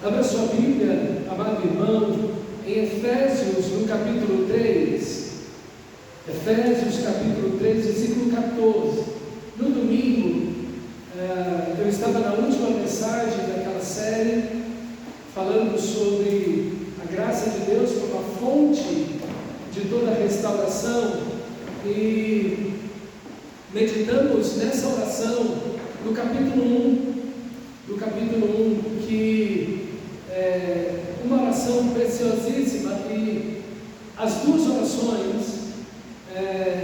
Abra sua Bíblia, amado irmão, em Efésios, no capítulo 3. Efésios, capítulo 3, versículo 14. No domingo, eu estava na última mensagem daquela série, falando sobre a graça de Deus como a fonte de toda a restauração, e meditamos nessa oração no capítulo 1, que é uma oração preciosíssima, e as duas orações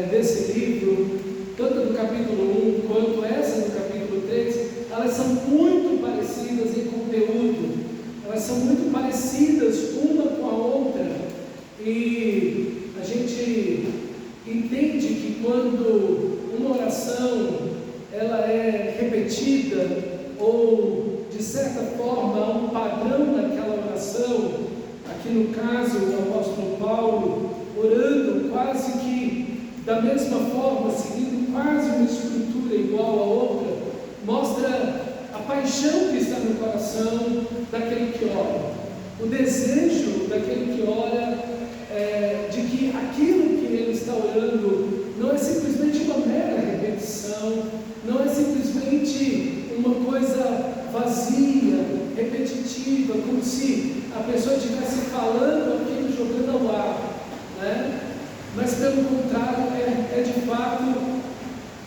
desse livro, tanto do capítulo 1 quanto essa do capítulo 3, elas são muito parecidas em conteúdo, elas são muito parecidas uma com a outra, e a gente entende que quando uma oração ela é repetida, ou de certa forma há um padrão naquela oração, aqui no caso o apóstolo Paulo orando quase que da mesma forma, seguindo quase uma estrutura igual a outra, mostra a paixão que está no coração daquele que ora, o desejo daquele que ora, de que aquilo que ele está orando não é simplesmente uma mera repetição, não é simplesmente uma coisa vazia, repetitiva, como se a pessoa estivesse falando aquilo jogando ao ar, né? Mas pelo contrário, é de fato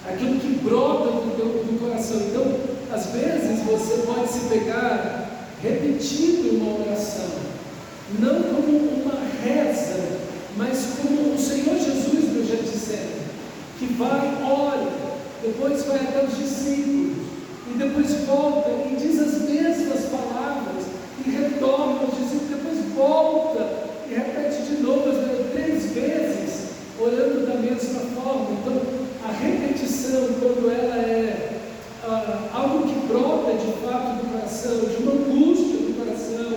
aquilo que brota do coração. Então, às vezes você pode se pegar repetindo uma oração, não como uma reza, mas como o Senhor Jesus nos já dissemos, que vai, ora, depois vai até os discípulos, e depois volta e diz as mesmas palavras, e retorna aos discípulos, depois volta e repete de novo, 3 vezes, orando da mesma forma. Então, a repetição, quando ela é algo que brota de fato do coração, de uma angústia do coração,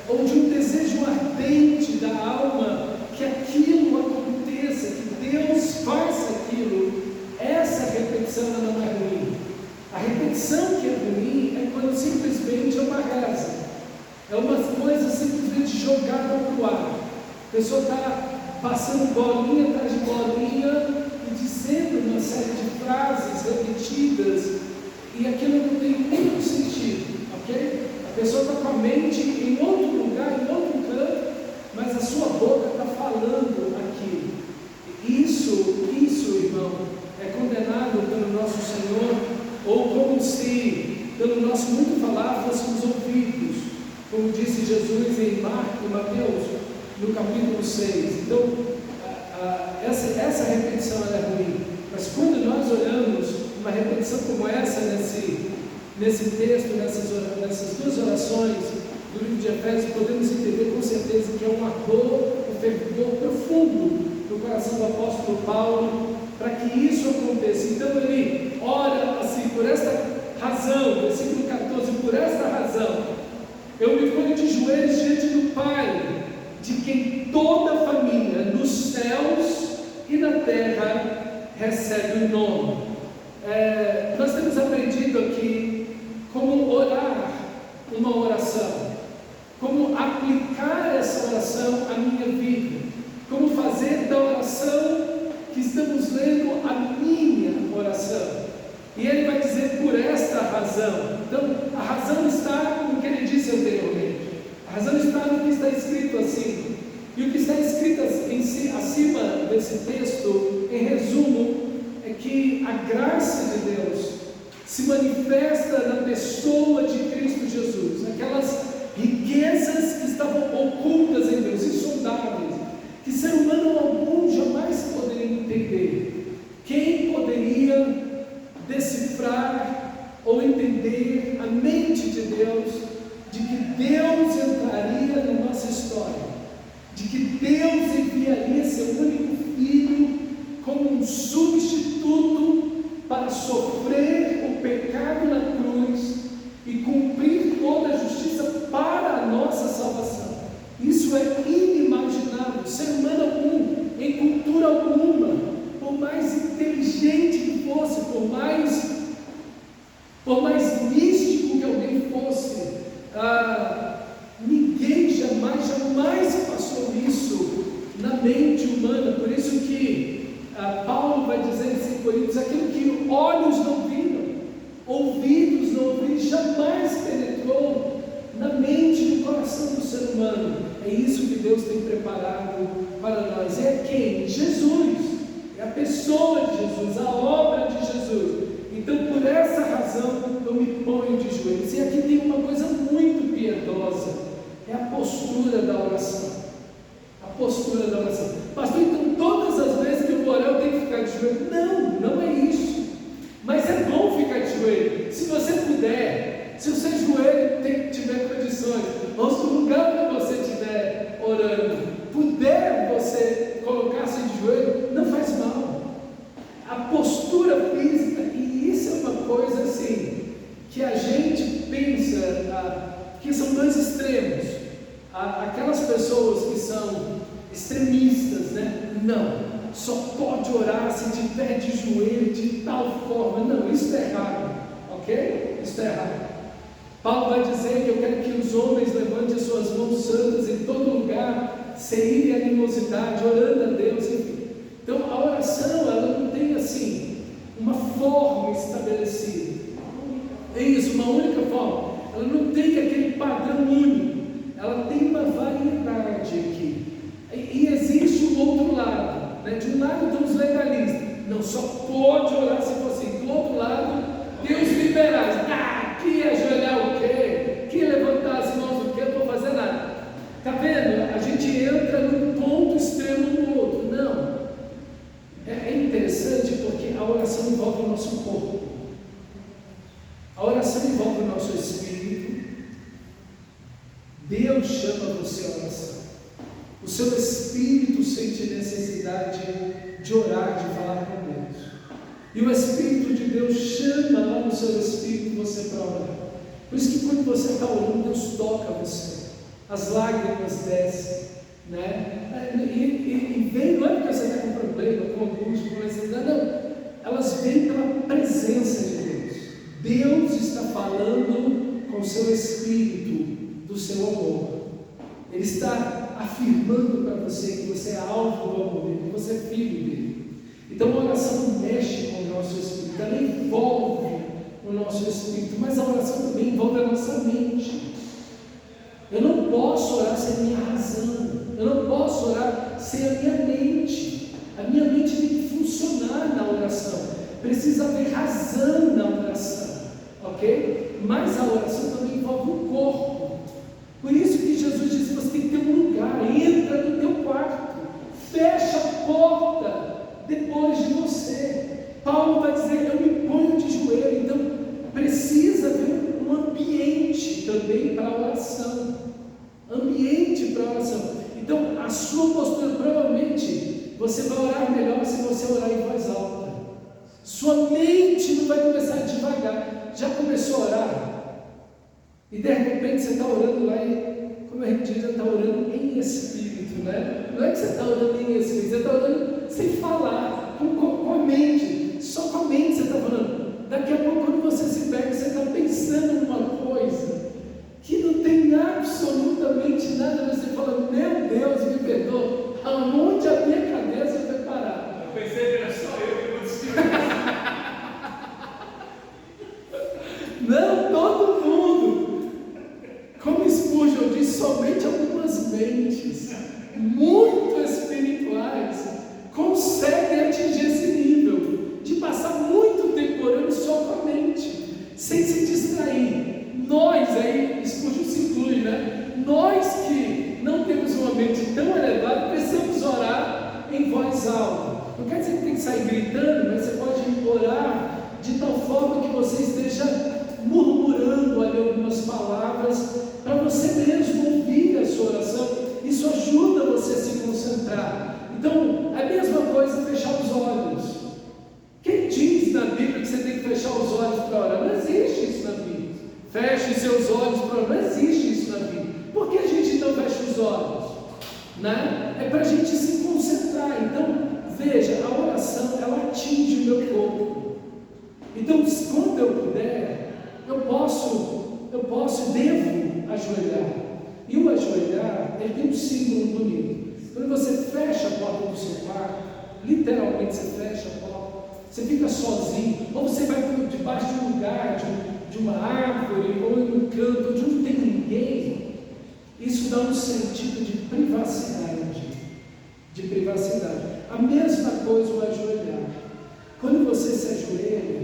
ou de um desejo ardente da alma, que aquilo aconteça, que Deus faça aquilo, essa repetição ela não é ruim. A repetição que é ruim é quando simplesmente é uma reza, é uma coisa simplesmente jogada para o ar. A pessoa está passando bolinha atrás de bolinha e dizendo uma série de frases repetidas, e aquilo não tem nenhum sentido, ok? A pessoa está com a mente em outro lugar, em outro canto, mas a sua boca está falando aquilo. Isso, irmão, é condenado pelo nosso Senhor, ou como se, pelo nosso muito falar, fôssemos ouvidos, como disse Jesus em Marcos e Mateus, no capítulo 6. Então, essa repetição ela é ruim, mas quando nós olhamos uma repetição como essa, nesse texto, nessas duas orações do livro de Efésios, podemos entender com certeza que é um ardor, um fervor profundo no coração do apóstolo Paulo, para que isso aconteça. Então ele ora assim, por esta razão, versículo 14, por esta razão, eu me ponho de joelhos diante do Pai, de quem toda a família nos céus e na terra recebe o nome. Nós temos aprendido aqui como orar uma oração, como aplicar essa oração à minha vida, como fazer da oração que estamos lendo a minha oração. E ele vai dizer por esta razão. Então, a razão está no que ele disse anteriormente. A razão está no que está escrito assim. E o que está escrito acima desse texto, em resumo, é que a graça de Deus se manifesta na pessoa de Cristo Jesus, aquelas riquezas que estavam ocultas em Deus, insondáveis, que ser humano algum jamais poderia entender. Quem poderia decifrar ou entender a mente de Deus, de que Deus entraria na nossa história, de que Deus enviaria seu único Filho como um substituto para sofrer o pecado na cruz e cumprir toda a justiça para a nossa salvação? Isso é inimaginável. Ser humano algum, em cultura alguma, por mais inteligente que fosse, por mais místico que alguém fosse, isso que Deus tem preparado para nós. É quem? Jesus. É a pessoa de Jesus, a obra de Jesus. Então, por essa razão, eu me ponho de joelhos. E aqui tem uma coisa muito piedosa, é a postura da oração. A postura da oração. Pastor, então todas as vezes que eu vou orar, eu tenho que ficar de joelho? Não, não é isso. Mas é bom ficar de joelho. Se você puder, se o seu joelho tiver condições, ou se o lugar onde você estiver orando, puder você colocar-se de joelho, não faz mal. A postura física, e isso é uma coisa assim, que a gente pensa que são dois extremos. Aquelas pessoas que são extremistas, né? Não, só pode orar se tiver de joelho de tal forma. Não, isso está errado, ok? Isso está errado. Paulo vai dizer que eu quero que os homens levantem as suas mãos santas em todo lugar, sem ira e animosidade, orando a Deus, enfim. Então a oração, ela não tem assim uma forma estabelecida. É isso, uma única forma. Ela não tem aquele padrão único. Ela tem uma variedade aqui. E existe o outro lado, né? De um lado estão os legalistas. Não, só pode orar se for assim. Do outro lado, tem os liberais. Que ajoelhar o quê? Que levantar as mãos o quê? Eu não vou fazer nada. Está vendo? A gente entra num ponto extremo no outro. Não. É interessante porque a oração envolve o nosso corpo. A oração envolve o nosso espírito. Deus chama você à oração. O seu espírito sente necessidade de orar, de falar com Deus. E o Espírito de Deus chama lá no seu espírito você para orar. Por isso que quando você está orando, Deus toca você. As lágrimas descem, né? E vem, não é porque você está com problema, com angústia, com ansiedade, não. Elas vêm pela presença de Deus. Deus está falando com o seu espírito do seu amor. Ele está afirmando para você que você é alvo do amor dele, que você é filho dele. Então a oração mexe com o nosso espírito, ela envolve o nosso espírito, mas a oração também envolve a nossa mente. Eu não posso orar sem a minha razão, eu não posso orar sem a minha mente. A minha mente tem que funcionar na oração, precisa haver razão na oração, ok? Mas a oração também envolve o corpo. Por isso que Jesus disse: você tem que ter um lugar, entra no teu quarto, fecha a porta depois de você. Paulo vai dizer: eu me ponho de joelho. Então precisa ter um ambiente também para a oração. Ambiente para a oração. Então a sua postura, provavelmente você vai orar melhor se você orar em voz alta. Sua mente não vai começar devagar. Já começou a orar? E de repente você está orando lá, como a gente diz, está orando em espírito, né? Não é que você está orando em espírito, você está orando sem falar, com a mente, só com a mente você está falando. Daqui a pouco, quando você se pega, você está pensando numa coisa que não tem absolutamente nada, você fala: meu Deus, me perdoa, aonde a minha cabeça vai parar? Eu pensei que era só eu que aconteceu. Não, todo mundo. Como Spurgeon diz, somente algumas mentes muito espirituais conseguem atingir esse nível de passar muito tempo orando só com a mente, sem se distrair. Nós aí, Spurgeon se inclui, né? Nós que não temos uma mente tão elevada, precisamos orar em voz alta. Não quer dizer que tem que sair gritando, mas você pode orar de tal forma que você esteja murmurando ali algumas palavras para você mesmo ouvir a sua oração. Isso ajuda você a se concentrar. Então, é a mesma coisa fechar os olhos. Quem diz na Bíblia que você tem que fechar os olhos para orar? Não existe isso na Bíblia. Feche seus olhos para orar. Não existe isso na Bíblia. Por que a gente então fecha os olhos? Né? É para a gente se concentrar. Então, veja, a oração, ela atinge o meu corpo. Então, quando eu puder, eu posso e devo ajoelhar. E o ajoelhar, ele tem um símbolo bonito. Quando você fecha a porta do seu quarto, literalmente você fecha a porta, você fica sozinho, ou você vai debaixo de um lugar, de uma árvore, ou em um canto onde não tem ninguém, isso dá um sentido de privacidade. De privacidade. A mesma coisa o ajoelhar. Quando você se ajoelha,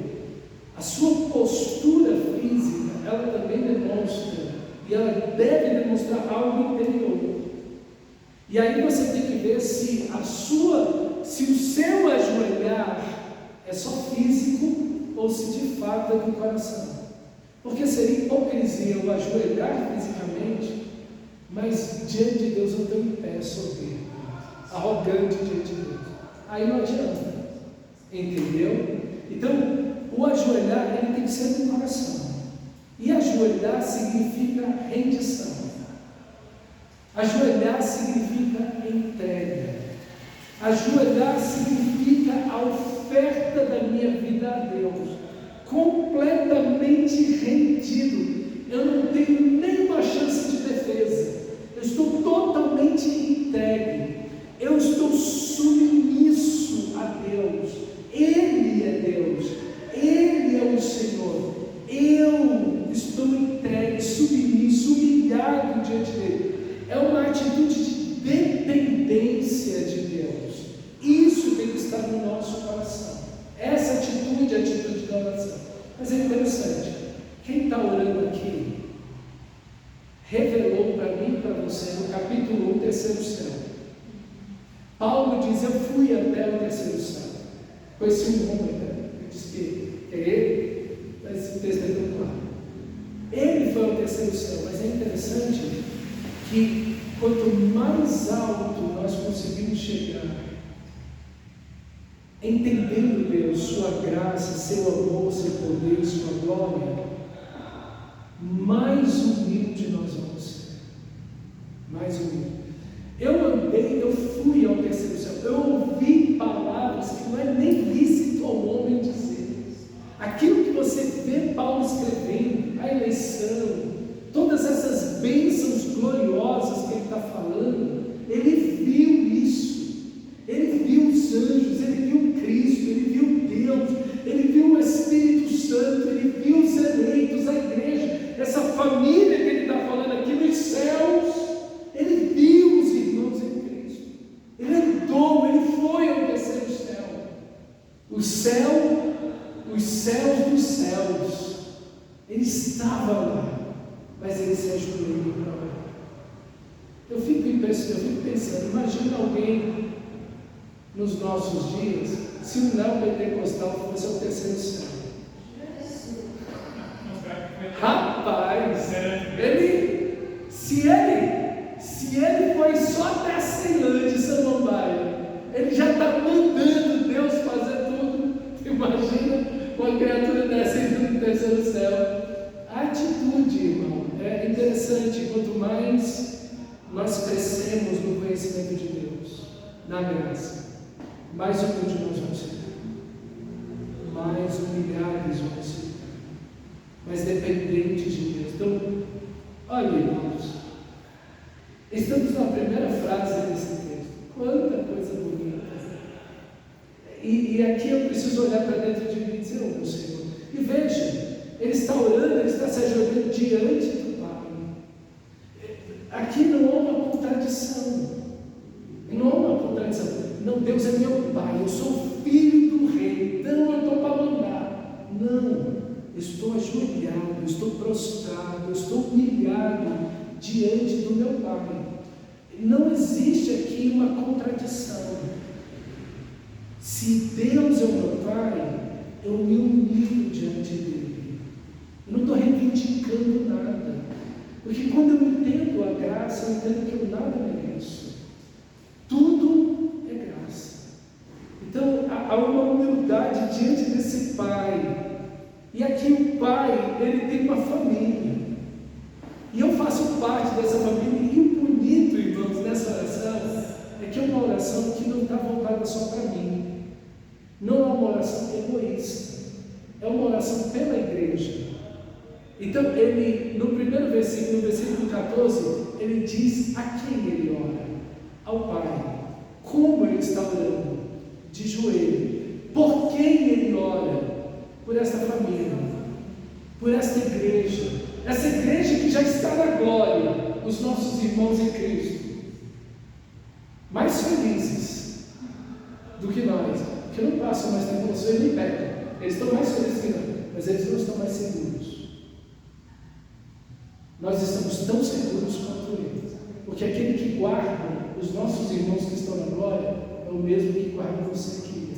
a sua postura física, ela também demonstra, e ela deve demonstrar algo interior. E aí você tem que ver se o seu ajoelhar é só físico ou se de fato é do coração. Porque seria hipocrisia eu ajoelhar fisicamente, mas diante de Deus eu estou em pé soberbo, arrogante diante de Deus. Aí não adianta, entendeu? Então, o ajoelhar ele tem que ser do coração. E ajoelhar significa rendição. Ajoelhar significa entrega. Ajoelhar significa a oferta da minha vida a Deus, completamente rendido. Eu não tenho nenhuma chance de defesa. Eu estou totalmente entregue. Eu estou submisso a Deus. Ele é Deus. Ele é o Senhor. Eu estou entregue, submisso, humilhado diante dele. É uma atitude de dependência de Deus. Isso tem que estar no nosso coração. Essa atitude é a atitude da oração. Mas é interessante, quem está orando aqui revelou para mim e para você no capítulo 1, terceiro céu. Paulo diz: eu fui até o terceiro céu. Conheci um homem, né? Eu disse que é ele, mas o texto é tão claro. Ele foi ao terceiro céu, mas é interessante que quanto mais alto nós conseguimos chegar, entendendo Deus, sua graça, seu amor, seu poder, sua glória, mais humilde nós vamos ser. Mais humilde. Eu fui ao terceiro céu, eu ouvi palavras que não é nem lícito ao homem dizer. Aquilo que você vê Paulo escrevendo, a eleição, todas essas bênçãos gloriosas que ele está falando, ele viu isso. Ele viu os anjos, ele viu Cristo, ele viu Deus, ele viu o Espírito Santo, ele viu os eleitos, a igreja, essa família que ele está falando aqui nos céus. Ele viu os irmãos em Cristo. Ele andou, ele foi ao terceiro céu. Os céus dos céus. Ele estava lá, mas ele se ajoelhou para orar. Eu fico pensando, imagina alguém nos nossos dias, se um neopentecostal fosse ao terceiro céu. Rapaz, se ele foi só até a Ceilândia e Samambaia, ele já está mandando Deus fazer tudo. Imagina uma criatura dessa indo no terceiro céu. A atitude, irmão, é interessante. Quanto mais nós crescemos no conhecimento de Deus, na graça, mais humilde nós vamos ser, mais humilhados vamos ser, mais dependentes de Deus. Então, olha, irmãos, estamos na primeira frase desse texto. Quanta coisa bonita! E aqui eu preciso olhar para dentro de mim e dizer: oh, meu Senhor, e veja, ele está orando, ele está se ajoelhando diante do Pai. Aqui não há uma contradição. Não há uma contradição. Não, Deus é meu Pai, eu sou filho do Rei, então eu estou para mandar. Não, eu estou ajoelhado, eu estou prostrado, eu estou humilhado diante do meu Pai. Não existe aqui uma contradição. Se Deus é o meu Pai, eu me humilho diante dele. Eu não estou reivindicando nada, porque quando eu entendo a graça, eu entendo que eu nada mereço. Tudo é graça. Então há uma humildade diante desse Pai. E aqui o Pai, ele tem uma família. E eu faço parte dessa família. E o bonito, irmãos, nessa oração é que é uma oração que não está voltada só para mim. Não é uma oração egoísta. É uma oração pela igreja. Então ele, no primeiro versículo, no versículo 14, ele diz a quem ele ora: ao Pai. Como ele está orando? De joelho. Por quem ele ora? Por esta família, por esta igreja, essa igreja que já está na glória, os nossos irmãos em Cristo. são mais tribulações, eles pecam. Eles estão mais felizes que nós, mas eles não estão mais seguros. Nós estamos tão seguros quanto eles, porque aquele que guarda os nossos irmãos que estão na glória é o mesmo que guarda você aqui.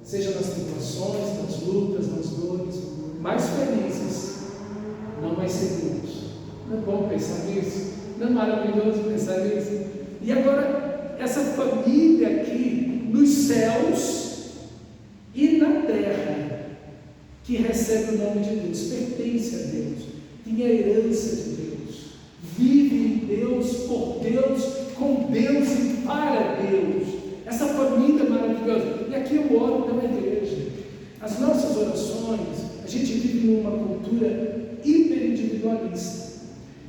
Seja nas tribulações, nas lutas, nas dores, mais felizes, não mais seguros. Não é bom pensar nisso? Não é maravilhoso pensar nisso? E agora, essa família aqui, nos céus e na terra, que recebe o nome de Deus, pertence a Deus, tem a herança de Deus, vive em Deus, por Deus, com Deus e para Deus. Essa família maravilhosa. E aqui eu oro pela igreja. As nossas orações, a gente vive numa cultura hiperindividualista,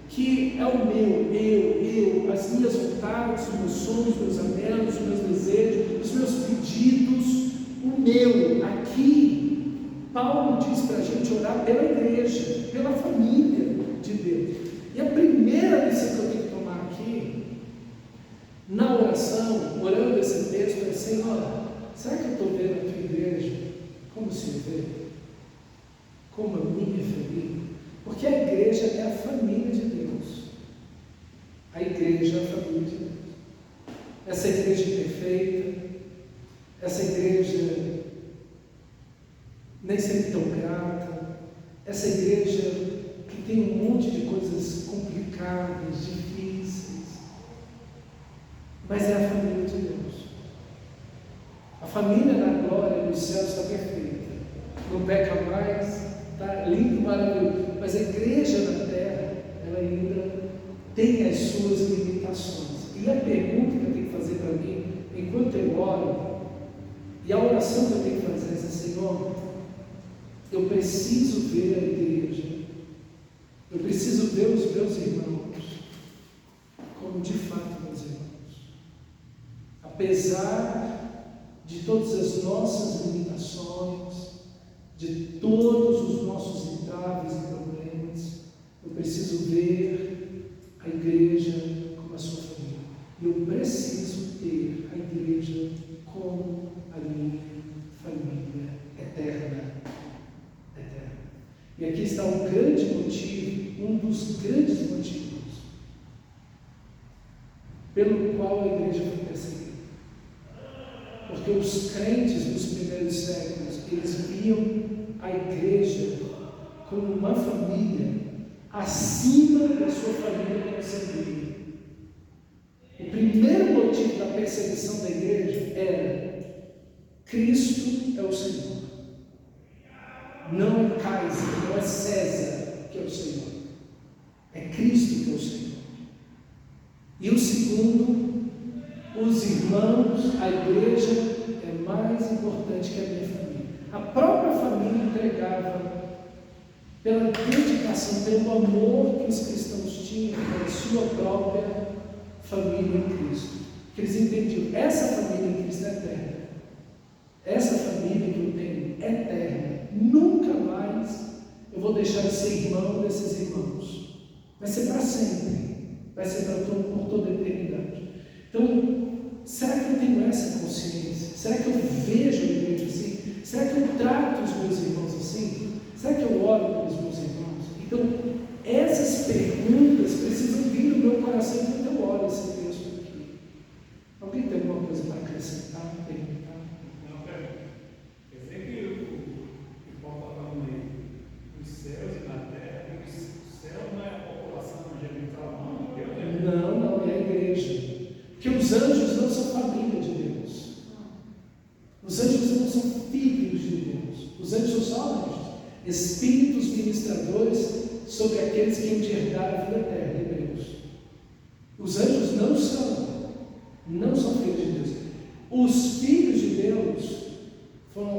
que é o meu, eu, as minhas vontades, os meus sonhos, os meus anelos, os meus desejos, os meus pedidos, o meu. Aqui, Paulo diz para a gente orar pela igreja, pela família de Deus. E a primeira lição que eu tenho que tomar aqui, na oração, orando esse texto, é: Senhor, será que eu estou vendo a tua igreja como se vê? Como a minha família? Porque a igreja é a família de Deus. A igreja é a família de Deus. Essa igreja perfeita, essa igreja nem sempre tão grata, essa igreja que tem um monte de coisas complicadas, difíceis, mas é a família de Deus. A família na glória dos céus está perfeita, não peca mais, está lindo, maravilhoso, mas a igreja na terra, ela ainda tem as suas limitações. E a pergunta que eu tenho que fazer para mim, enquanto eu oro, e a oração que eu tenho que fazer é: Senhor, eu preciso ver a igreja, eu preciso ver os meus irmãos como de fato meus irmãos, apesar de todas as nossas limitações, de todos os nossos entraves e problemas. Eu preciso ver a igreja como a sua família, e eu preciso ter a igreja como a minha família eterna. E aqui está um grande motivo, um dos grandes motivos pelo qual a igreja foi perseguida. Porque os crentes dos primeiros séculos, eles viam a igreja como uma família acima da sua família consanguínea. O primeiro motivo da perseguição da igreja era: Cristo é o Senhor. Não é Kaiser, não é César que é o Senhor, é Cristo que é o Senhor. E o segundo, os irmãos, a igreja é mais importante que a minha família. A própria família entregava, pela dedicação, pelo amor que os cristãos tinham pela sua própria família em Cristo. Que eles entendiam: essa família em Cristo é eterna, essa família que eu tenho é eterna. Nunca mais eu vou deixar de ser irmão desses irmãos. Vai ser para sempre, vai ser por toda a eternidade. Então, será que eu tenho essa consciência? Será que eu vejo a igreja assim? Será que eu trato os meus irmãos assim? Será que eu oro pelos meus irmãos? Então, essas perguntas precisam vir do meu coração enquanto eu oro esse texto aqui. Alguém tem alguma coisa para acrescentar, perguntar? Céus e na terra, porque o céu não é a população angelical, não, Deus é. Não, é a igreja. Porque os anjos não são família de Deus. Os anjos não são filhos de Deus. Os anjos são anjos, espíritos ministradores sobre aqueles que hão de herdar a vida eterna de Deus. Os anjos não são filhos de Deus. Os filhos de Deus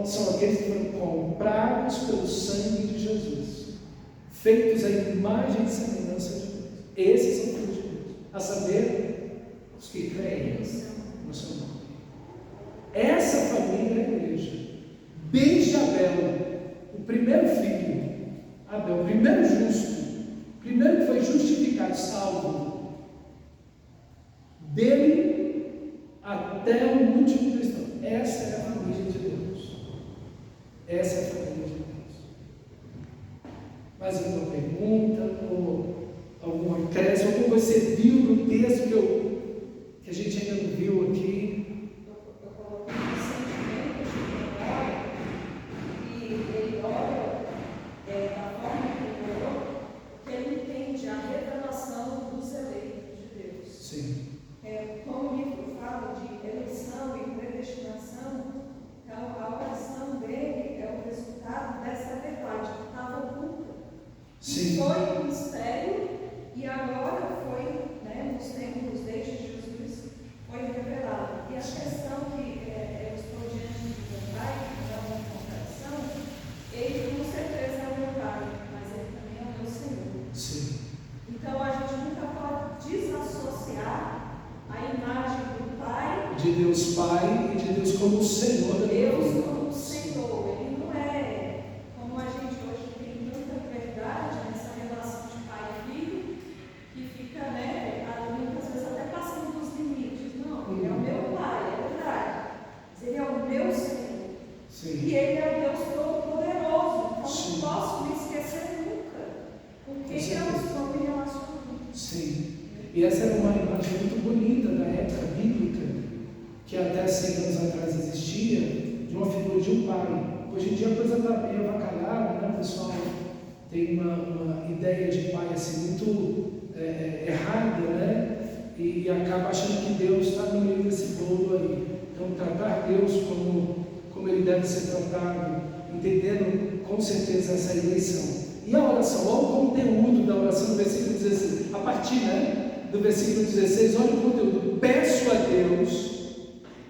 são aqueles que foram comprados pelo sangue de Jesus, feitos à imagem e semelhança de Deus. Esses são filhos de Deus, a saber, os que creem no seu nome. Essa família é a igreja. Desde Abel, o primeiro filho, Abel, o primeiro justo, o primeiro que foi justificado, salvo, dele até o último cristão. essa é a família de Deus. Essa é a família de Deus. Mais alguma pergunta? Ou alguma acréscimo? Alguma coisa você viu no texto que a gente ainda não viu aqui? Eu coloquei um sentimento de memória e ele olha da forma que ele olhou, porque ele entende a revelação dos eleitos de Deus. Sim. Como o livro fala de eleição e predestinação, então a oração dele é o resultado dessa verdade que estava oculta. Sim. Foi um mistério e agora foi, nos tempos desde Jesus, foi revelado. E a questão que eu estou diante do meu pai, que é uma comparação, ele com certeza é o meu pai, mas ele também é o meu Senhor. Sim. Então a gente nunca pode desassociar a imagem do Pai, De Deus Pai e de Deus como Senhor da minha Deus vida. como Senhor. Ele não é como a gente hoje tem tanta verdade nessa relação de pai e filho, que fica, muitas vezes até passando dos limites. Não, ele é o meu Pai, é verdade, mas ele é o meu Senhor. Sim. E ele é o Deus Todo-Poderoso, então Sim. não posso me esquecer nunca, porque eu estou me relacionando. Sim. E essa era uma imagem muito bonita da época bíblica, que até 100 anos atrás existia, de uma figura de um pai. Hoje em dia a coisa está bem avacalhada, né? O pessoal tem uma ideia de pai assim muito errada, né? E acaba achando que Deus está no meio desse bolo aí. Então, tratar Deus como ele deve ser tratado, entendendo com certeza essa eleição. E a oração, olha o conteúdo da oração do versículo 16, a partir do versículo 16, olha o conteúdo: peço a Deus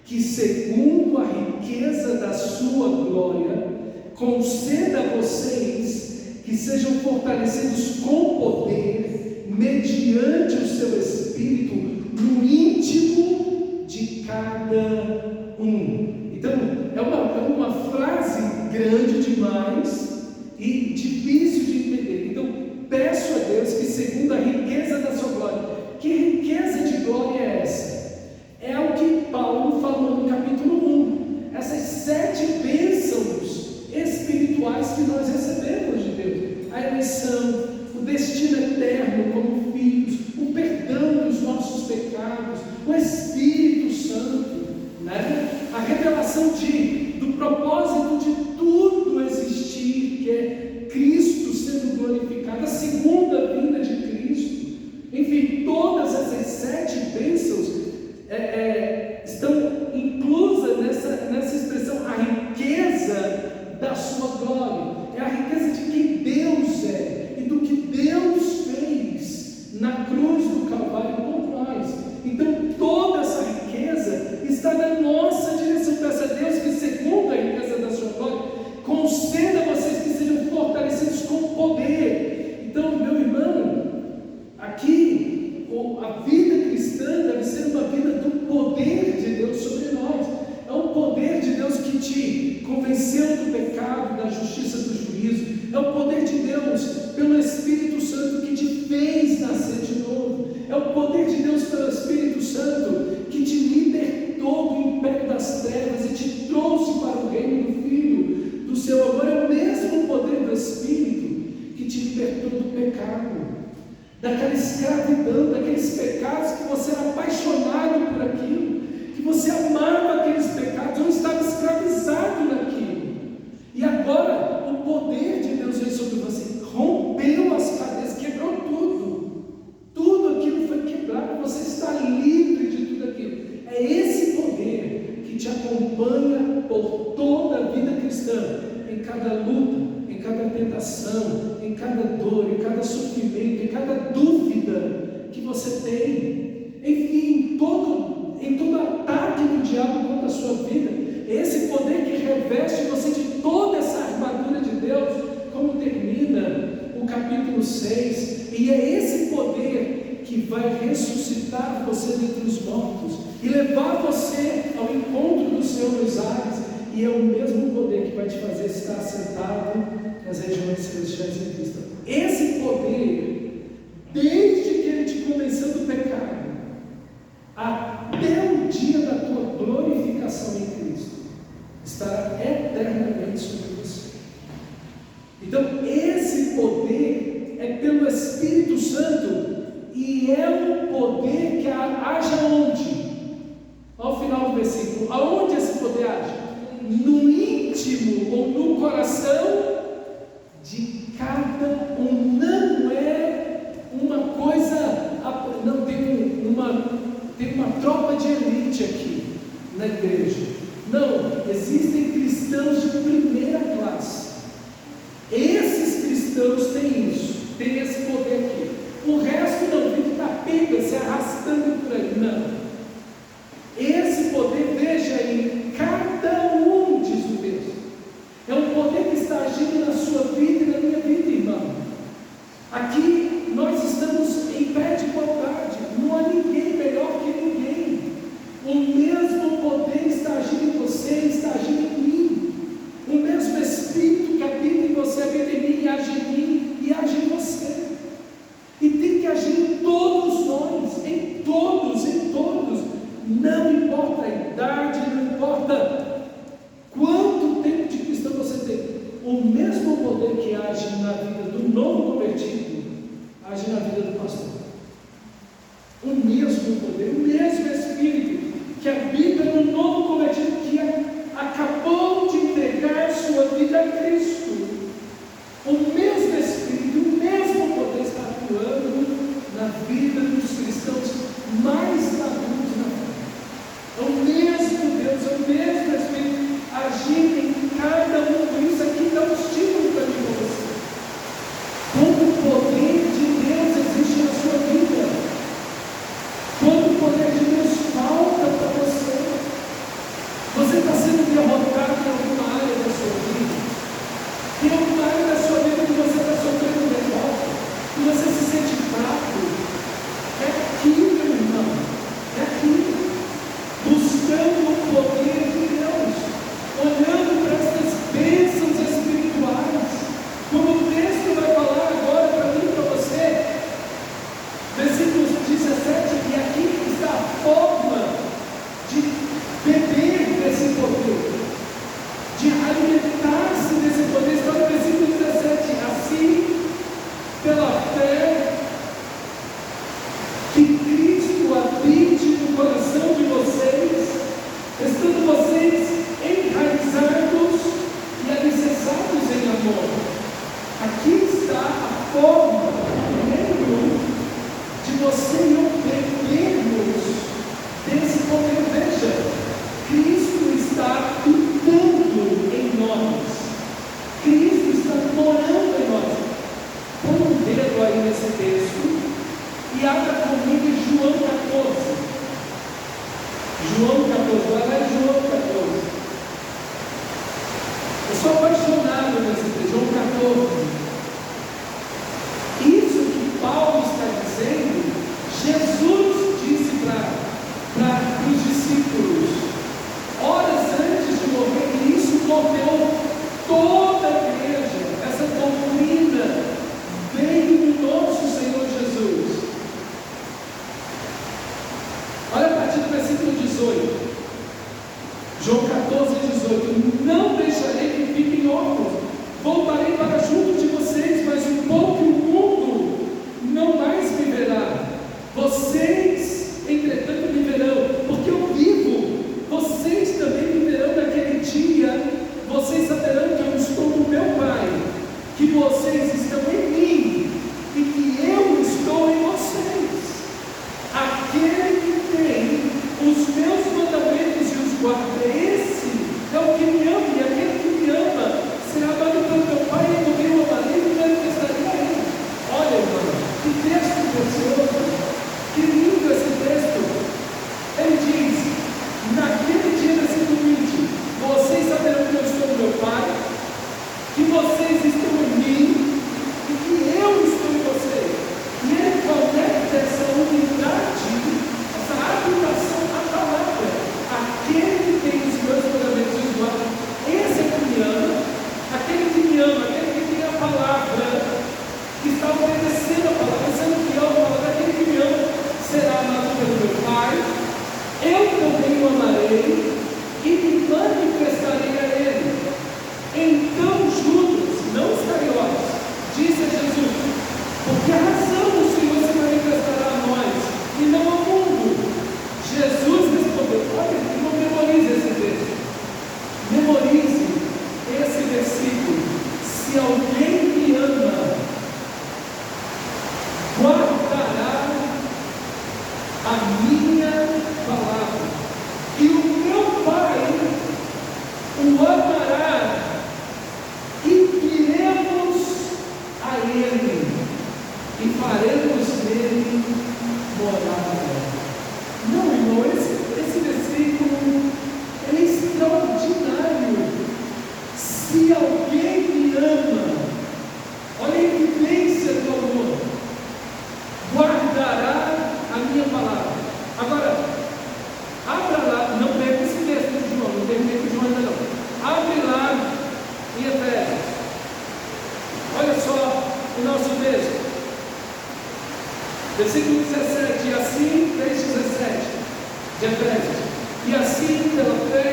que, segundo a riqueza da sua glória, conceda a vocês que sejam fortalecidos com poder, mediante o seu Espírito, no íntimo de cada um. Então, é uma frase grande demais e difícil de entender. Então, peço a Deus que, segundo a riqueza da sua glória. Que riqueza de glória é essa? É o que Paulo falou no capítulo 1. Essas 7 bênçãos espirituais que nós recebemos de Deus: a eleição, o destino eterno como filhos, o perdão dos nossos pecados, o Espírito Santo, a revelação do propósito de tudo existir, que é Cristo sendo glorificado, a segunda vinda de Cristo. Enfim, todas essas 7 bênçãos estão inclusas nessa expressão, a riqueza da sua glória. É a riqueza de quem Deus é e do que Deus fez na cruz do Calvário por nós. Então, toda essa riqueza está na nossa direção. Peço a Deus que, segundo a riqueza da sua glória, conceda a vocês que sejam fortalecidos com poder. Então, meu irmão, aqui a vida cristã deve ser uma vida do poder de Deus sobre nós. É o poder de Deus que te convenceu do pecado, da justiça, do juízo. É o poder de Deus pelo Espírito Santo que te fez nascer de novo. É o poder de Deus pelo Espírito Santo que te libertou do império das trevas e te trouxe para o reino do Filho do seu amor. É o mesmo poder do Espírito que te libertou do pecado, daquela escravidão, daqueles pecados que você era apaixonado por aquilo, que você amava aqueles pecados, ou estava escravizado naquilo. E agora o poder de Deus veio sobre você, rompeu as cadeias, quebrou tudo aquilo foi quebrado, você está livre de tudo aquilo. É esse poder que te acompanha por toda a vida cristã, em cada luta, em cada tentação, em cada dor, em cada sofrimento, em cada dúvida que você tem, enfim, em todo ataque do diabo contra a sua vida. Esse poder que reveste você de toda essa armadura de Deus, como termina o capítulo 6, e é esse poder que vai ressuscitar você dentre os mortos e levar você ao encontro do Senhor nos ares, e é o mesmo poder que vai te fazer estar sentado nas regiões celestiais em Cristo. Esse poder, desde que ele te convenceu do pecado, até o dia da tua glorificação em Cristo, Espírito Santo, e é um poder que age aonde? Ao final do versículo, aonde esse poder age? No íntimo ou no coração de cada um. Não é uma coisa, não tem uma tropa de elite aqui na igreja. Não, existem cristãos de primeira classe. Esses cristãos têm isso, têm esse poder aqui. O resto não vive capeta se arrastando por aí, não. Esse poder, veja em cada um, diz o texto. É um poder que está agindo na sua vida e na minha vida, irmão. Aqui nós estamos em pé de igualdade. Não há ninguém melhor que ninguém. O mesmo poder está agindo em você, está agindo em mim. O mesmo Espírito que habita em você, habita em mim, e age em mim e age em você. E tem que agir em todos nós, em todos, em todos. Não importa a idade, não importa quanto tempo de cristão você tem. O mesmo poder que age na vida do novo convertido, age na vida do pastor. O mesmo poder, o mesmo Espírito que habita no novo convertido, que acabou de entregar sua vida a Cristo. O mesmo Espírito, o mesmo poder está atuando na vida dos cristãos mais maduros na fé. É o mesmo Deus, é o mesmo Espírito agindo em cada um. Por isso aqui dá um estímulo para mim e para você. Como o poder de Deus existe na sua vida. Quando o poder de Deus falta para você. Você está sendo derrotado em alguma área da sua vida. Tem alguma área da sua vida que você está sofrendo derrota, que você se sente fraco. É aquilo, meu irmão. É aquilo. Buscando o poder de Deus, olhando para essas bênçãos espirituais, como o texto vai falar agora para mim e para você, versículos 17, e aqui está a forma de beber desse poder, de alimentar-se desse poder. Está no versículo 17, assim, pela fé, que Cristo habite no coração de vocês, estando vocês enraizados e alicerçados em amor. Aqui está a forma, primeiro, de você e eu bebermos desse poder. Veja, Cristo está habitando em nós, Cristo está morando em nós. Põe um dedo aí nesse texto e abra comigo em João 14. João 14, vai lá em João 14. Eu sou apaixonado nesse texto, João 14. Isso que Paulo está dizendo, Jesus disse para os discípulos, horas antes de morrer, e isso moveu toda a igreja. Essa doutrina veio do nosso Senhor Jesus. Olha a partir do versículo 18, João 14, 18: não deixarei que fiquem órfãos, voltarei para junto de vocês, mas um pouco o mundo não mais me verá. Vocês, entretanto, me verão, porque eu vivo. Vocês também me verão naquele dia. Vocês saberão que eu estou no meu Pai, que vocês estão em mim e que eu estou em vocês. Aquele que tem os meus mandamentos e os guarda, esse é o que me ama, e aquele que me ama será amado pelo meu Pai, e também o amarei e manifestarei a ele. Olha, irmão, que texto precioso, que lindo esse texto. Ele diz, naquele dia, versículo 20, vocês saberão que eu estou no meu Pai, que vocês estão em mim e que eu estou em vocês. E ele conecta essa unidade, essa habitação à palavra. Aquele que tem os meus mandamentos e os guarda, esse é que me ama. Aquele que me ama, aquele que tem a palavra, que está obedecendo a palavra, sendo fiel à palavra, aquele que me ama será amado pelo meu Pai. Eu também o amarei e me manifestarei a ele. Então Judas, não Iscariotes, disse a Jesus, porque Que a razão do Senhor se manifestará a nós e não ao mundo. Jesus respondeu. Olha, não memorize esse texto. Memorize esse versículo. Se alguém me ama, guardará a minha palavra, e o meu Pai o amará, e viremos a Ele, e faremos nele morada. Não, irmão, esse versículo é extraordinário. Se alguém me ama, olha a evidência do amor, guardará a minha palavra. Agora, abra lá, não pega esse texto de João, não terminei com João ainda não. Abre lá em Efésios. Olha só o nosso texto. Versículo 17, e assim, 3:17 de Efésios. E assim, pela fé,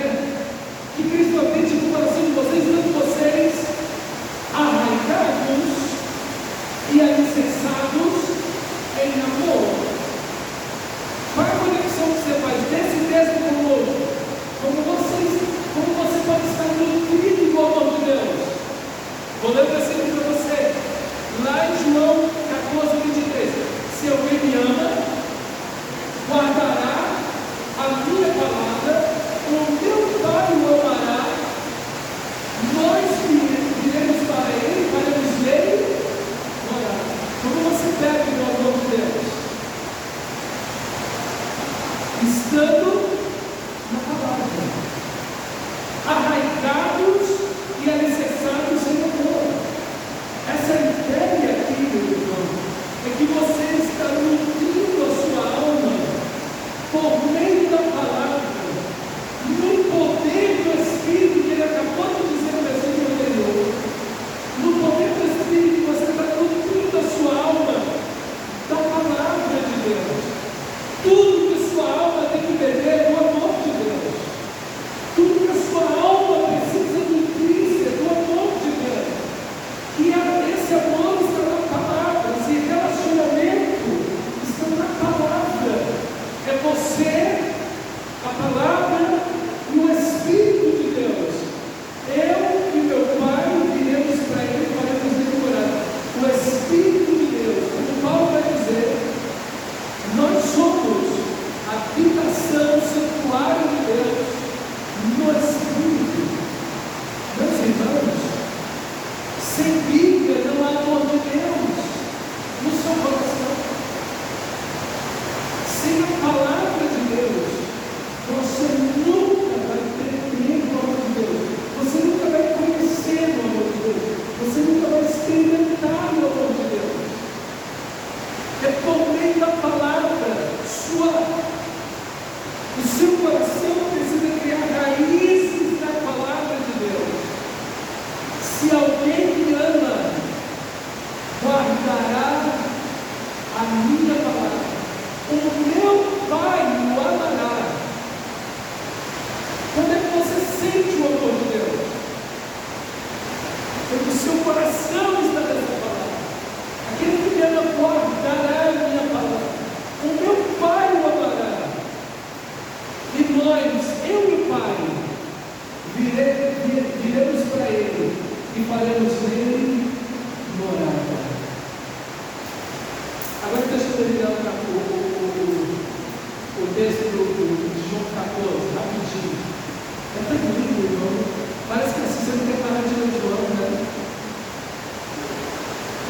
que Cristo habite no coração de vocês, dando vocês arraigados e alicerçados em amor. Qual é a conexão que você faz desse texto com o outro? Como você pode estar nutrido do amor de Deus? Vou ler o versículo para você. Lá em João 14:23. Se alguém me ama, guardará a minha palavra, o meu Pai o amará, nós viremos para Ele, faremos nele morar. Como você bebe do amor de Deus? Estando na palavra, arraigados e alicerçados em amor. Essa ideia aqui, meu irmão, é que você está nutrindo a sua alma por meio da palavra, no poder do Espírito que ele acabou de dizer no versículo anterior. No poder do Espírito você está nutrindo a sua alma da palavra de Deus. Tudo que sua alma tem que beber é do amor de Deus. Tudo que a sua alma precisa nutrir-se é do amor de Deus. E esse amor está na palavra, esse relacionamento está na palavra. É você, a palavra e o Espírito de Deus. Eu e meu Pai viremos para Ele e faremos nele morar. O Espírito de Deus, como Paulo vai dizer, nós somos a habitação, o santuário de Deus no Espírito. Meus irmãos, sem Bíblia não há amor de Deus no seu coração. Sem a palavra de Deus, você nunca vai entender o amor de Deus. Você nunca vai conhecer o amor de Deus. Você nunca vai experimentar o amor de Deus. É por meio da palavra, o seu coração precisa criar raízes na palavra de Deus. Se alguém me ama, guardará a minha palavra. O meu Pai o amará. Quando é que você sente o amor de Deus? Porque o seu coração está nessa palavra. Aquele que me ama guardará a minha palavra. O meu Pai o amará. E nós, eu e o Pai, viremos para Ele e faremos nele morada. Agora deixa eu terminar o texto de João 14, rapidinho. É tão lindo, irmão. Parece que assim você não quer parar de ler João, né?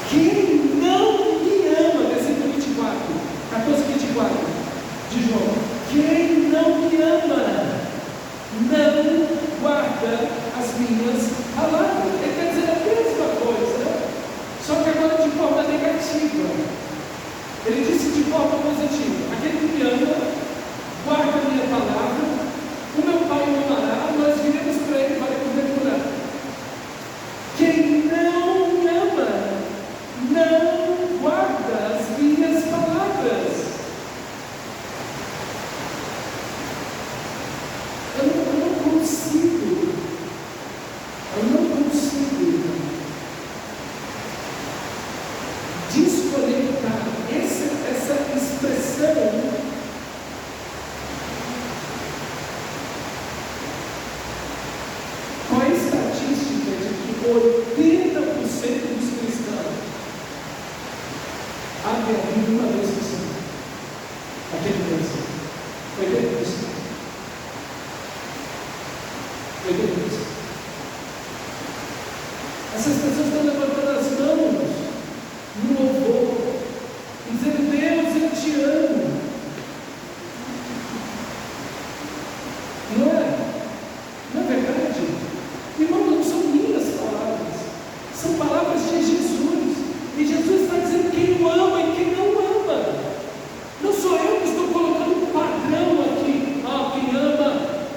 Quem não me ama, versículo 24, 14:24 de João. Quem não me ama, não guarda as minhas palavras. Ele quer dizer a mesma coisa, só que agora de forma negativa. Ele disse de forma positiva: aquele que me ama, guarda a minha palavra, o meu Pai o amará, nós abre a Bíblia uma vez por semana. Aquele mês. 80%. 80%. Essas pessoas estão levantando as mãos no louvor, dizendo: Deus, eu te amo. Não é? Não é verdade? Irmão, não são minhas palavras, são palavras de Jesus. E Jesus está dizendo quem o ama e quem não ama. Não sou eu que estou colocando um padrão aqui. Quem ama.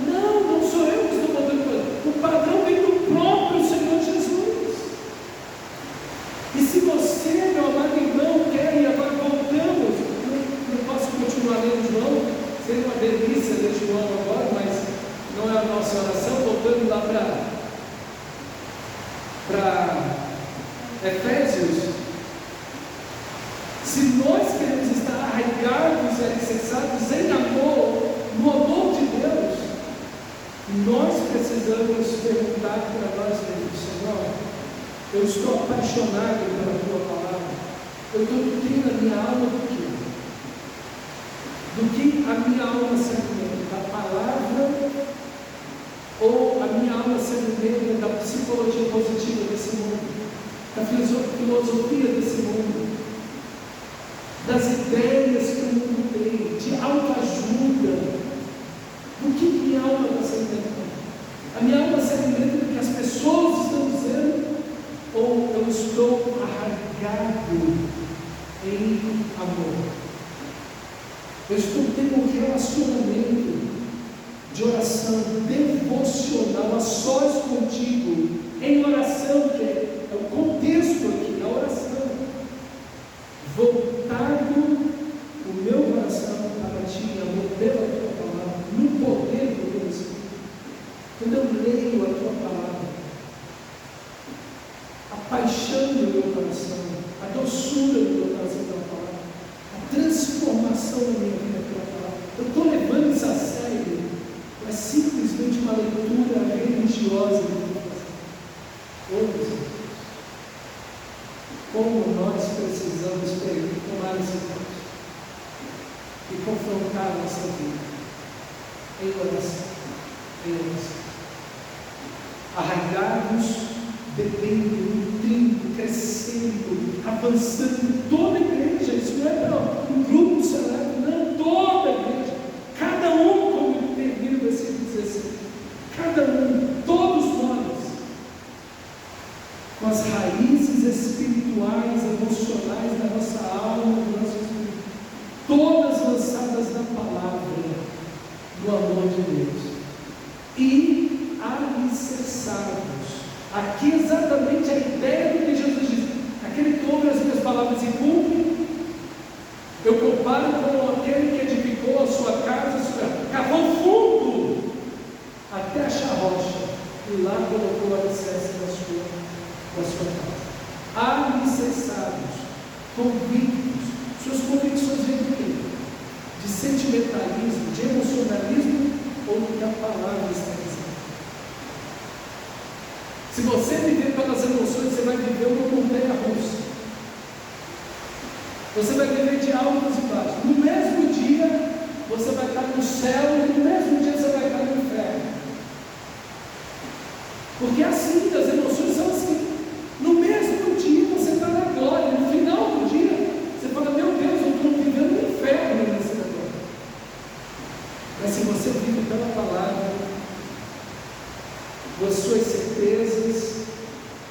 Não sou eu que estou botando um padrão. O padrão vem do próprio Senhor Jesus. E se você, meu amado irmão, quer, e agora voltamos, não posso continuar lendo João, seria uma delícia ler João agora, mas não é a nossa oração. Voltando lá para Efésios. Se nós queremos estar arraigados e alicerçados em amor, no amor de Deus, nós precisamos perguntar para nós mesmos: Senhor, eu estou apaixonado pela Tua palavra, eu estou nutrindo a minha alma do quê? Do que a minha alma se alimenta? Da palavra? Ou a minha alma se alimenta da psicologia positiva desse mundo? Da filosofia desse mundo? Das ideias que o mundo tem, de autoajuda? Do que minha alma está se alimentando? A minha alma se alimenta do que as pessoas estão dizendo? Ou eu estou arraigado em amor? Eu estou tendo um relacionamento de oração devocional, a sós contigo, em oração, que é o contexto aqui, a oração, voltado o meu coração para ti, amor, pela tua palavra, no poder do teu Espírito. Quando eu leio a tua palavra, a paixão do meu coração, a doçura do meu coração pela palavra, a transformação da minha vida pela palavra, eu estou levando isso a sério. Não é simplesmente uma leitura religiosa que eu estou fazendo. Como nós precisamos tomar esse passo e confrontar a nossa vida em oração, arraigados, bebendo, nutrindo, crescendo, avançando. Toda a igreja, isso não é para um grupo seleto, não, toda a igreja, cada um, como termina o versículo 16, cada um, todos nós, com as raízes espirituais, emocionais da nossa alma, do nosso espírito, todas lançadas na palavra do amor de Deus e alicerçados. Aqui exatamente a ideia do que Jesus diz: aquele que ouve as minhas palavras e cumpre, eu comparo com aquele que edificou a sua casa, cavou fundo até achar rocha e lá colocou o alicerce da sua casa. Alicerçados, convictos. Suas convicções vêm do quê? De sentimentalismo, de emocionalismo, ou do que a palavra está dizendo? Se você viver pelas emoções, você vai viver uma montanha russa. Você vai viver de altos e baixos. No mesmo dia, você vai estar no céu, e no mesmo dia você vai estar no inferno. Porque assim, as emoções são assim. No mesmo dia você está na glória, no final do dia você fala: meu Deus, eu estou vivendo um inferno nesse negócio. Mas se você vive pela palavra, as suas certezas,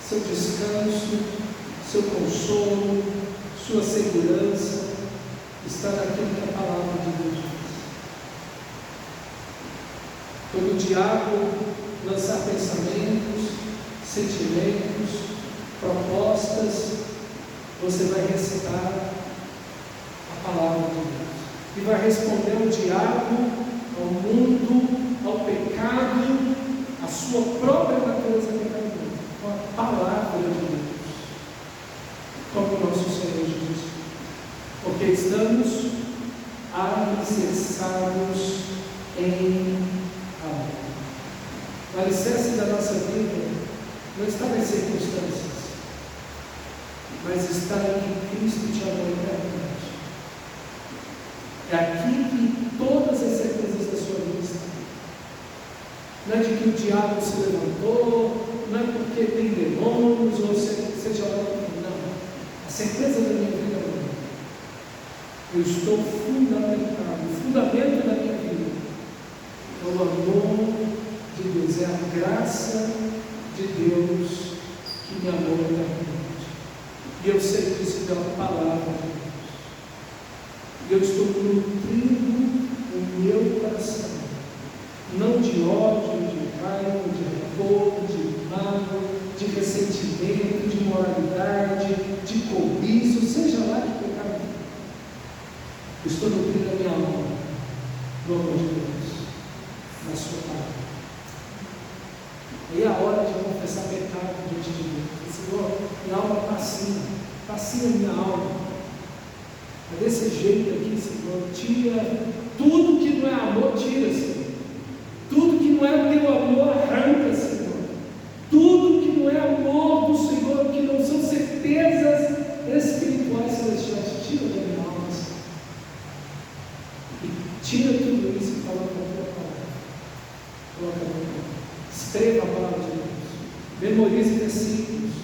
seu descanso, seu consolo, sua segurança está naquilo que a palavra de Deus diz. Quando o diabo lançar pensamentos, sentimentos, propostas, você vai recitar a palavra de Deus e vai responder ao diabo, ao mundo, ao pecado, à sua própria natureza pecaminosa, com a palavra de Deus, como o nosso Senhor Jesus, porque estamos alicerçados em amor. O alicerce da nossa vida não está nas circunstâncias, mas está em que Cristo te amou eternamente. É aqui que todas as certezas da sua vida estão. Não é de que o diabo se levantou, não é porque tem demônios, ou seja lá o que. Não. A certeza da minha vida é: eu estou fundamentado. O fundamento da minha vida é o amor de Deus, é a graça de Deus que me amou eternamente. E eu sei disso pela palavra de Deus. E eu estou nutrindo o meu coração, não de ódio, de raiva, de rancor, de mágoa, de ressentimento, de imoralidade, de cobiça, seja lá que pecado. Eu estou nutrindo a minha alma no amor de Deus, na sua palavra. Aí é a hora de confessar pecado diante de Deus. Senhor, minha alma fascina minha alma. É desse jeito aqui, Senhor, tira tudo que não é amor, tira, Senhor. Tudo que não é o teu amor, arranca, Senhor. Tudo que não é amor do Senhor, que não são certezas espirituais celestiais, tira da minha alma, Senhor. E tira tudo isso e coloca a tua palavra. Coloca a tua palavra. Escreva a palavra de Deus. Memorize versículos.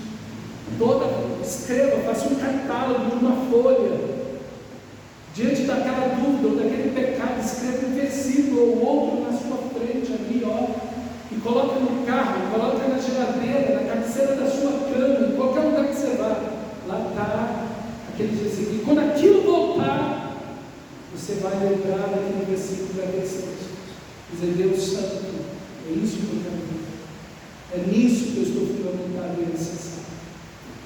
Escreva, faça um catálogo de uma folha. Diante daquela dúvida ou daquele pecado, escreva um versículo ou outro na sua frente ali, ó, e coloca no carro, coloca na geladeira, na cabeceira da sua cama, em qualquer lugar que você vá. Lá está aquele versículo. E quando aquilo voltar, você vai lembrar daquele versículo, daquele versículo. Dizer: Deus Santo, é isso que eu quero ver. É nisso que eu estou fundamentado e necessário.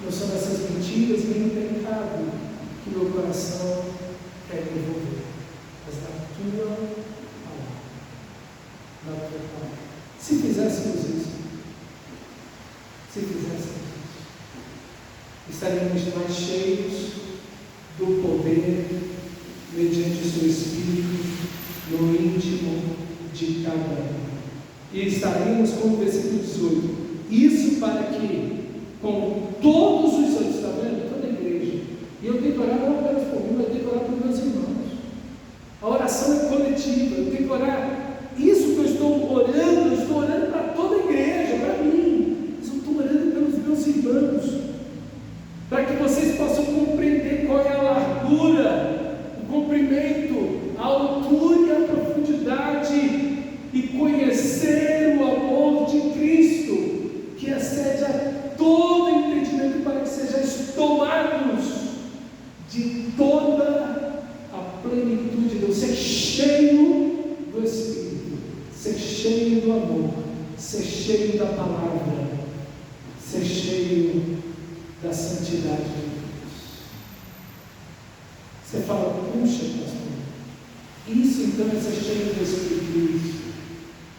Não são essas mentiras nem o pecado que meu coração quer devolver, mas na tua palavra. Na tua palavra. Se fizéssemos isso, estaremos mais cheios do poder mediante o seu Espírito no íntimo de cada um. E estaremos, como o versículo 18, isso para que, com todos os santos, está vendo? Toda a igreja. E eu tenho que orar não apenas por mim, eu tenho que orar por meus irmãos. A oração é coletiva, eu tenho que orar. Isso que eu estou orando para toda a igreja, para mim. Mas eu estou orando pelos meus irmãos, para que vocês possam compreender qual é a largura, o comprimento, a altura e a profundidade, e conhecer o amor de Cristo, que excede a todo entendimento, para que sejais tomados de toda a plenitude de Deus, ser cheio do Espírito, ser cheio do amor, ser cheio da palavra, ser cheio da santidade de Deus. Você fala: puxa, pastor, isso então é ser cheio do Espírito.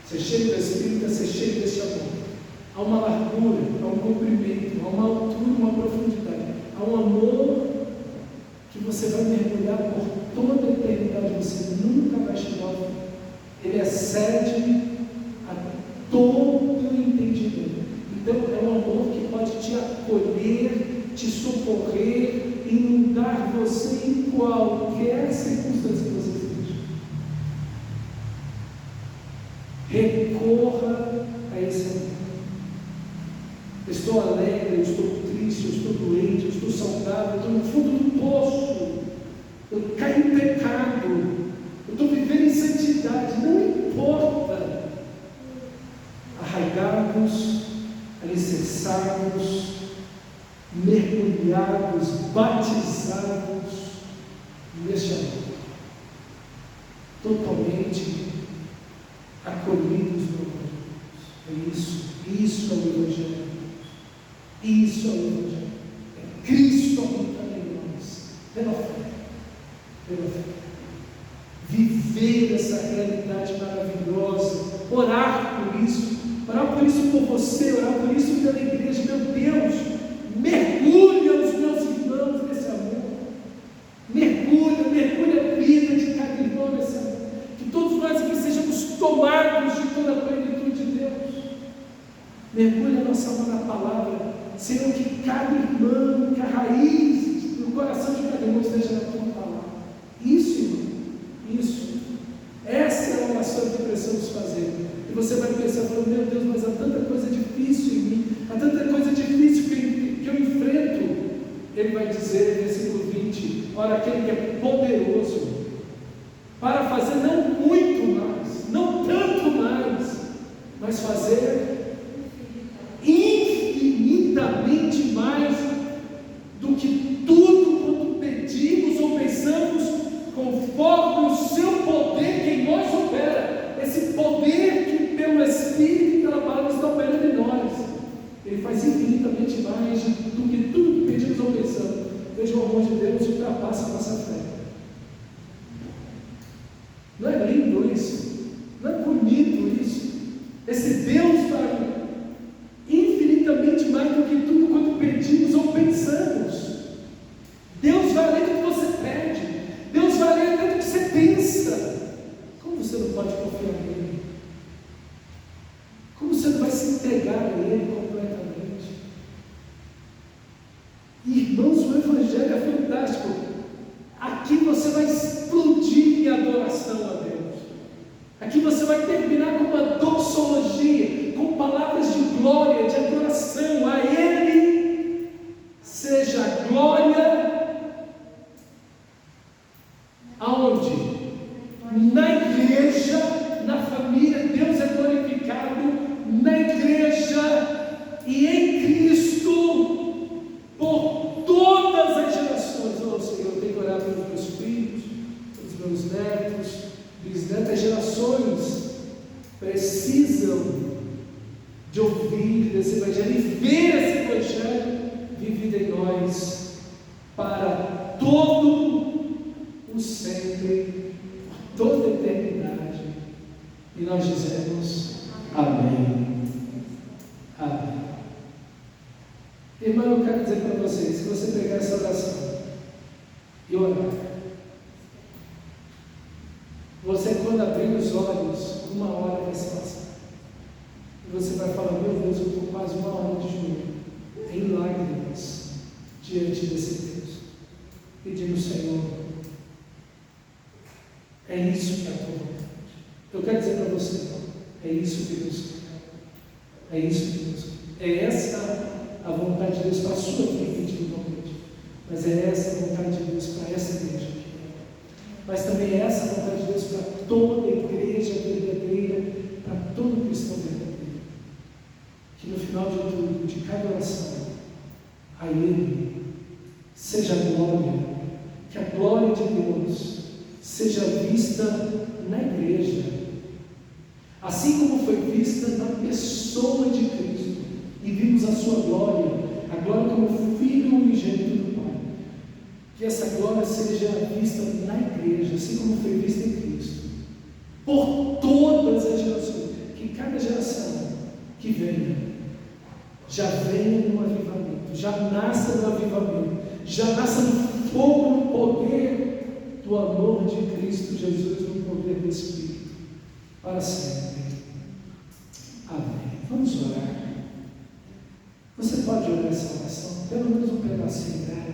Ser cheio do Espírito é ser cheio desse amor. Há uma largura, há um comprimento, há uma altura, uma profundidade, há um amor que você vai mergulhar por toda a eternidade, você nunca vai chegar ao fim. Ele excede a todo o entendimento. Então é um amor que pode te acolher, te socorrer, inundar você em qualquer circunstância que você esteja. Recorra a esse amor. Eu estou alegre, eu estou triste, eu estou doente, eu estou saudável, eu estou no fundo do poço, eu caio em pecado, eu estou vivendo em santidade, não importa. Arraigados, alicerçados, mergulhados, batizados neste amor, totalmente acolhidos no amor de Deus. É isso é o Evangelho. Isso é o Evangelho. É Cristo habitando em nós, pela fé. Pela fé. Viver essa realidade maravilhosa, orar por isso por você, orar por isso pela igreja. Meu Deus, mergulha os meus irmãos nesse amor. Mergulha a vida de cada irmão nesse amor. Que todos nós aqui sejamos tomados de toda a plenitude de Deus. Mergulha a nossa alma na palavra, Senhor, que cada irmão, que a raiz do coração de cada irmão esteja na tua palavra. Isso, irmão, poderoso para fazer não muito mais, não tanto mais, mas fazer infinitamente mais do que tudo quanto pedimos ou pensamos, conforme o seu poder que em nós opera, esse poder que pelo Espírito e pela palavra está operando em nós. Ele faz infinitamente mais do que tudo que pedimos ou pensamos. Veja, o amor de Deus ultrapassa a nossa fé. Não é lindo isso? Não é bonito isso? Esse Deus vai infinitamente mais do que tudo quanto pedimos ou pensamos. Deus vai além do que você pede. Deus vai além do que você pensa. Como você não pode confiar nele? Como você não vai se entregar a ele completamente? Irmãos, o Evangelho é fantástico. Aqui você vai explodir em adoração a Deus. Aqui você vai terminar com uma doxologia, com palavras de glória, de adoração a Ele. Seja a glória aonde? Na igreja, na família, Deus é glorificado na igreja e em Cristo por todas as gerações. Oh Senhor, eu tenho que orar pelos meus filhos, pelos meus netos, bisnetos. As gerações precisam de ouvir desse Evangelho e ver esse Evangelho vivido em nós para todo o sempre, por toda a eternidade. E nós dizemos amém. Amém. Irmão, eu quero dizer para vocês, se você pegar essa oração e orar, você, quando abrir os olhos, uma hora vai se passar. E você vai falar: meu Deus, eu estou quase uma hora de joelho, em lágrimas, diante desse Deus, pedindo: Senhor, é isso que é a tua vontade. Eu quero dizer para você, irmão, é isso que Deus quer. É isso que Deus quer. É essa a vontade de Deus para a sua vida individualmente. Mas é essa a vontade de Deus para essa igreja aqui. Mas também é essa a vontade de Deus para toda a igreja verdadeira, para todo cristão verdadeiro. Que no final de tudo, de cada oração, a Ele seja a glória, que a glória de Deus seja vista na igreja, assim como foi vista na pessoa de Cristo, e vimos a sua glória, a glória como Filho unigênito do Pai. Que essa glória seja vista na igreja, assim como foi vista em Cristo, por todas as gerações. Que cada geração que venha, já venha no avivamento, já nasça no avivamento, já nasça no fogo, no poder do amor de Cristo Jesus, no poder do Espírito, para sempre. Amém. Vamos orar. Você pode orar essa oração, pelo menos um pedacinho dela.